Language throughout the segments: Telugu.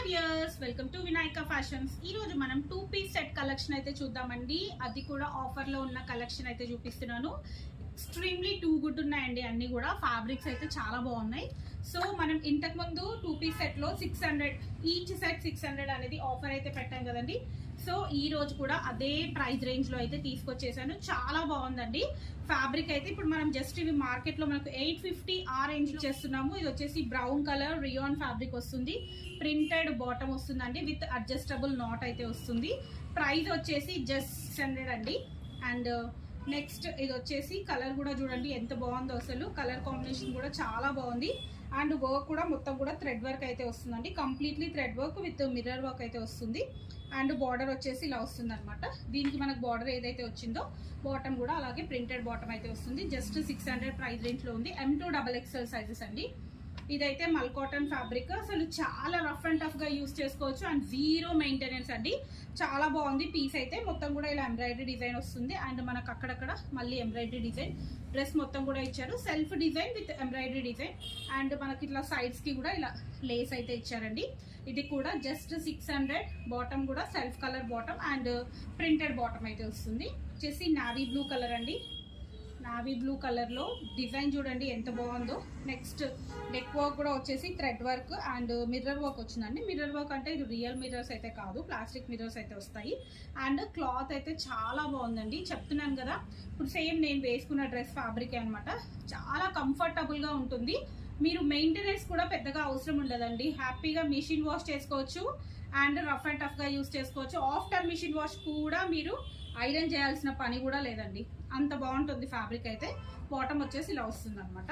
Viewers welcome to Vinayaka fashions. ఈ రోజు మనం 2 పీస్ సెట్ కలెక్షన్ అయితే చూద్దామండి. అది కూడా ఆఫర్ లో ఉన్న కలెక్షన్ అయితే చూపిస్తున్నాను. ఎక్స్ట్రీమ్లీ టూ గుడ్ ఉన్నాయండి. అన్ని కూడా ఫ్యాబ్రిక్స్ అయితే చాలా బాగున్నాయి. సో మనం ఇంతకు ముందు 2 పీస్ సెట్ లో 600 ఈచ్ సెట్ 600 అనేది ఆఫర్ అయితే పెట్టాం కదండి. సో ఈ రోజు కూడా అదే ప్రైస్ రేంజ్ లో అయితే తీసుకొచ్చేసాను. చాలా బాగుందండి ఫ్యాబ్రిక్ అయితే. ఇప్పుడు మనం జస్ట్ ఇవి మార్కెట్ లో మనకు 850 ఆ రేంజ్ చేస్తున్నాము. ఇది వచ్చేసి బ్రౌన్ కలర్ రియాన్ ఫ్యాబ్రిక్ వస్తుంది. ప్రింటెడ్ బాటమ్ వస్తుందండి విత్ అడ్జస్టబుల్ నాట్ అయితే వస్తుంది. ప్రైస్ వచ్చేసి జస్ట్ 600 అండి. అండ్ నెక్స్ట్ ఇది వచ్చేసి కలర్ కూడా చూడండి ఎంత బాగుందో. అసలు కలర్ కాంబినేషన్ కూడా చాలా బాగుంది. అండ్ వర్క్ కూడా మొత్తం కూడా థ్రెడ్ వర్క్ అయితే వస్తుందండి. Completely thread work with mirror work అయితే వస్తుంది. అండ్ బార్డర్ వచ్చేసి ఇలా వస్తుంది అనమాట. దీనికి మనకు బార్డర్ ఏదైతే వచ్చిందో బాటమ్ కూడా అలాగే ప్రింటెడ్ బాటమ్ అయితే వస్తుంది. జస్ట్ 600 ప్రైస్ రేంజ్ లో ఉంది. M2XXL సైజెస్ అండి. ఇదైతే మల్ కాటన్ ఫ్యాబ్రిక్. అసలు చాలా రఫ్ అండ్ టఫ్ గా యూస్ చేసుకోవచ్చు. అండ్ జీరో మెయింటెనెన్స్ అండి. చాలా బాగుంది పీస్ అయితే. మొత్తం కూడా ఇలా ఎంబ్రాయిడరీ డిజైన్ వస్తుంది. అండ్ మనకు అక్కడక్కడ మళ్ళీ ఎంబ్రాయిడరీ డిజైన్. డ్రెస్ మొత్తం కూడా ఇచ్చారు self design with embroidery design. And మనకి ఇట్లా సైడ్స్ కి కూడా ఇలా లేస్ అయితే ఇచ్చారండి. ఇది కూడా జస్ట్ 600. బాటమ్ కూడా self colour bottom and printed bottom అయితే వస్తుంది. వచ్చేసి నావీ బ్లూ కలర్ అండి. నావీ బ్లూ కలర్ లో డిజైన్ చూడండి ఎంత బాగుందో. నెక్స్ట్ నెక్ వర్క్ కూడా వచ్చేసి thread work and mirror work వచ్చిందండి. మిర్రర్ వర్క్ అంటే ఇది రియల్ మిర్రర్స్ అయితే కాదు, ప్లాస్టిక్ మిర్రర్స్ అయితే వస్తాయి. అండ్ క్లాత్ అయితే చాలా బాగుందండి. చెప్తున్నాను కదా, ఇప్పుడు సేమ్ నేను వేసుకున్న డ్రెస్ ఫ్యాబ్రిక్ అనమాట. చాలా కంఫర్టబుల్ గా ఉంటుంది. మీరు మెయింటెనెన్స్ కూడా పెద్దగా అవసరం ఉండదండి. హ్యాపీగా మిషన్ వాష్ చేసుకోవచ్చు అండ్ రఫ్ అండ్ టఫ్ గా యూస్ చేసుకోవచ్చు. ఆఫ్టర్ మిషన్ వాష్ కూడా మీరు ఐరన్ చేయాల్సిన పని కూడా లేదండి. అంత బాగుంటుంది ఫ్యాబ్రిక్ అయితే. బాటమ్ వచ్చేసి ఇలా వస్తుంది అనమాట.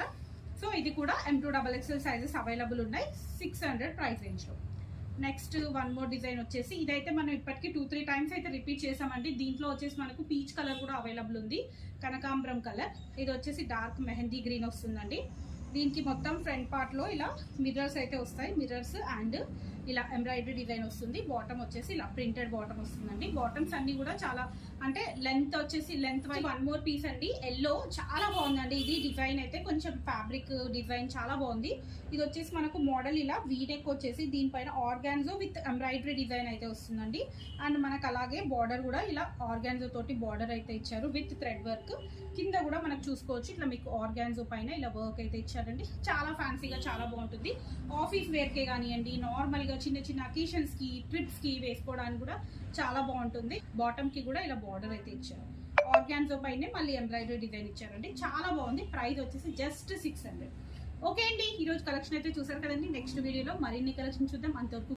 సో ఇది కూడా M2XXL సైజెస్ అవైలబుల్ ఉన్నాయి 600 ప్రైస్ రేంజ్ లో. నెక్స్ట్ వన్ మోర్ డిజైన్ వచ్చేసి ఇదైతే మనం ఇప్పటికీ 2-3 టైమ్స్ అయితే రిపీట్ చేసామండి. దీంట్లో వచ్చేసి మనకు పీచ్ కలర్ కూడా అవైలబుల్ ఉంది. కనకాంబరం కలర్. ఇది వచ్చేసి డార్క్ మెహందీ గ్రీన్ వస్తుందండి. దీనికి మొత్తం ఫ్రంట్ పార్ట్ లో ఇలా మిర్రర్స్ అయితే వస్తాయి. మిర్రర్స్ అండ్ ఇలా ఎంబ్రాయిడరీ డిజైన్ వస్తుంది. బాటమ్ వచ్చేసి ఇలా ప్రింటెడ్ బాటమ్ వస్తుందండి. బాటమ్స్ అన్ని కూడా చాలా అంటే లెంత్ వచ్చేసి length wise. One more piece అండి ఎల్లో. చాలా బాగుందండి. ఇది డిజైన్ అయితే కొంచెం ఫ్యాబ్రిక్ డిజైన్ చాలా బాగుంది. ఇది వచ్చేసి మనకు మోడల్ ఇలా వీనెక్ వచ్చేసి దీనిపైన ఆర్గాన్జో విత్ ఎంబ్రాయిడరీ డిజైన్ అయితే వస్తుందండి. అండ్ మనకు అలాగే బార్డర్ కూడా ఇలా ఆర్గాన్జో తోటి బార్డర్ అయితే ఇచ్చారు విత్ థ్రెడ్ వర్క్. కింద కూడా మనకు చూసుకోవచ్చు ఇట్లా మీకు ఆర్గాన్జో పైన ఇలా వర్క్ అయితే ఇచ్చారండి. చాలా ఫ్యాన్సీగా చాలా బాగుంటుంది. ఆఫీస్ వేర్కే కానివ్వండి, నార్మల్ గా చిన్న చిన్న అకేషన్స్ కి ట్రిప్స్ కి వేసుకోవడానికి కూడా చాలా బాగుంటుంది. బాటమ్ కి కూడా ఇలా బార్డర్ అయితే ఇచ్చారు. ఆర్గాన్జో పైన మళ్ళీ ఎంబ్రాయిడరీ డిజైన్ ఇచ్చారండి. చాలా బాగుంది. ప్రైస్ వచ్చేసి జస్ట్ 600. ఓకే అండి, ఈ రోజు కలెక్షన్ అయితే చూసారు కదండి. నెక్స్ట్ వీడియోలో మరిన్ని కలెక్షన్ చూద్దాం. అంతవరకు